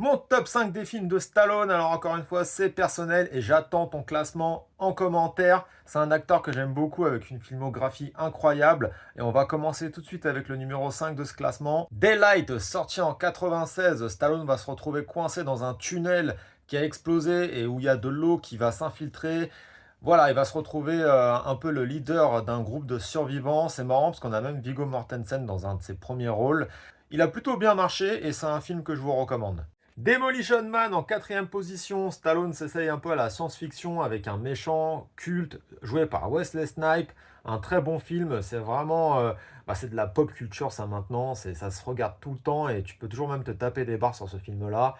Mon top 5 des films de Stallone, alors encore une fois, c'est personnel et j'attends ton classement en commentaire. C'est un acteur que j'aime beaucoup avec une filmographie incroyable. Et on va commencer tout de suite avec le numéro 5 de ce classement. Daylight, sorti en 96, Stallone va se retrouver coincé dans un tunnel qui a explosé et où il y a de l'eau qui va s'infiltrer. Voilà, il va se retrouver un peu le leader d'un groupe de survivants. C'est marrant parce qu'on a même Viggo Mortensen dans un de ses premiers rôles. Il a plutôt bien marché et c'est un film que je vous recommande. Demolition Man en quatrième position. Stallone s'essaye un peu à la science-fiction avec un méchant culte joué par Wesley Snipes. Un très bon film. C'est vraiment, c'est de la pop culture ça maintenant. Ça se regarde tout le temps et tu peux toujours même te taper des barres sur ce film-là.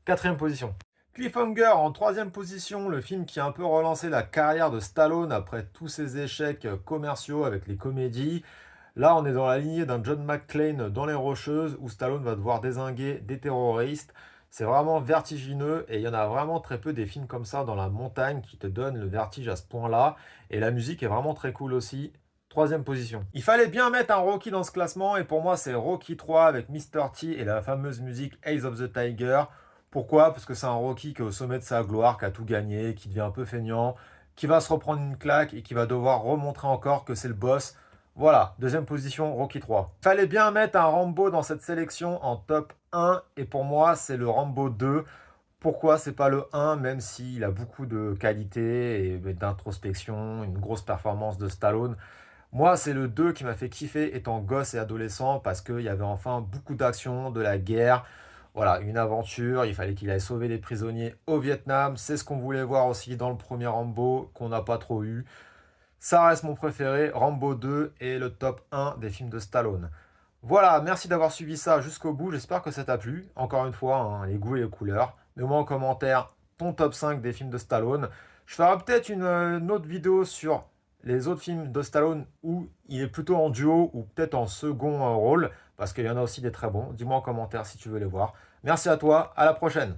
Quatrième position. Cliffhanger en troisième position, le film qui a un peu relancé la carrière de Stallone après tous ses échecs commerciaux avec les comédies. Là, on est dans la lignée d'un John McClane dans Les Rocheuses où Stallone va devoir dézinguer des terroristes. C'est vraiment vertigineux et il y en a vraiment très peu des films comme ça dans la montagne qui te donnent le vertige à ce point-là. Et la musique est vraiment très cool aussi. Troisième position. Il fallait bien mettre un Rocky dans ce classement et pour moi c'est Rocky 3 avec Mr. T et la fameuse musique Ace of the Tiger. Pourquoi? Parce que c'est un Rocky qui est au sommet de sa gloire, qui a tout gagné, qui devient un peu feignant, qui va se reprendre une claque et qui va devoir remontrer encore que c'est le boss. Voilà, deuxième position, Rocky 3. Fallait bien mettre un Rambo dans cette sélection en top 1 et pour moi c'est le Rambo 2. Pourquoi c'est pas le 1, même s'il a beaucoup de qualité et d'introspection, une grosse performance de Stallone. Moi, c'est le 2 qui m'a fait kiffer étant gosse et adolescent parce qu'il y avait enfin beaucoup d'action, de la guerre. Voilà, une aventure. Il fallait qu'il aille sauver des prisonniers au Vietnam. C'est ce qu'on voulait voir aussi dans le premier Rambo, qu'on n'a pas trop eu. Ça reste mon préféré. Rambo 2 est le top 1 des films de Stallone. Voilà, merci d'avoir suivi ça jusqu'au bout. J'espère que ça t'a plu. Encore une fois, hein, les goûts et les couleurs. Mets-moi en commentaire ton top 5 des films de Stallone. Je ferai peut-être une autre vidéo sur les autres films de Stallone où il est plutôt en duo ou peut-être en second rôle, parce qu'il y en a aussi des très bons. Dis-moi en commentaire si tu veux les voir. Merci à toi, à la prochaine.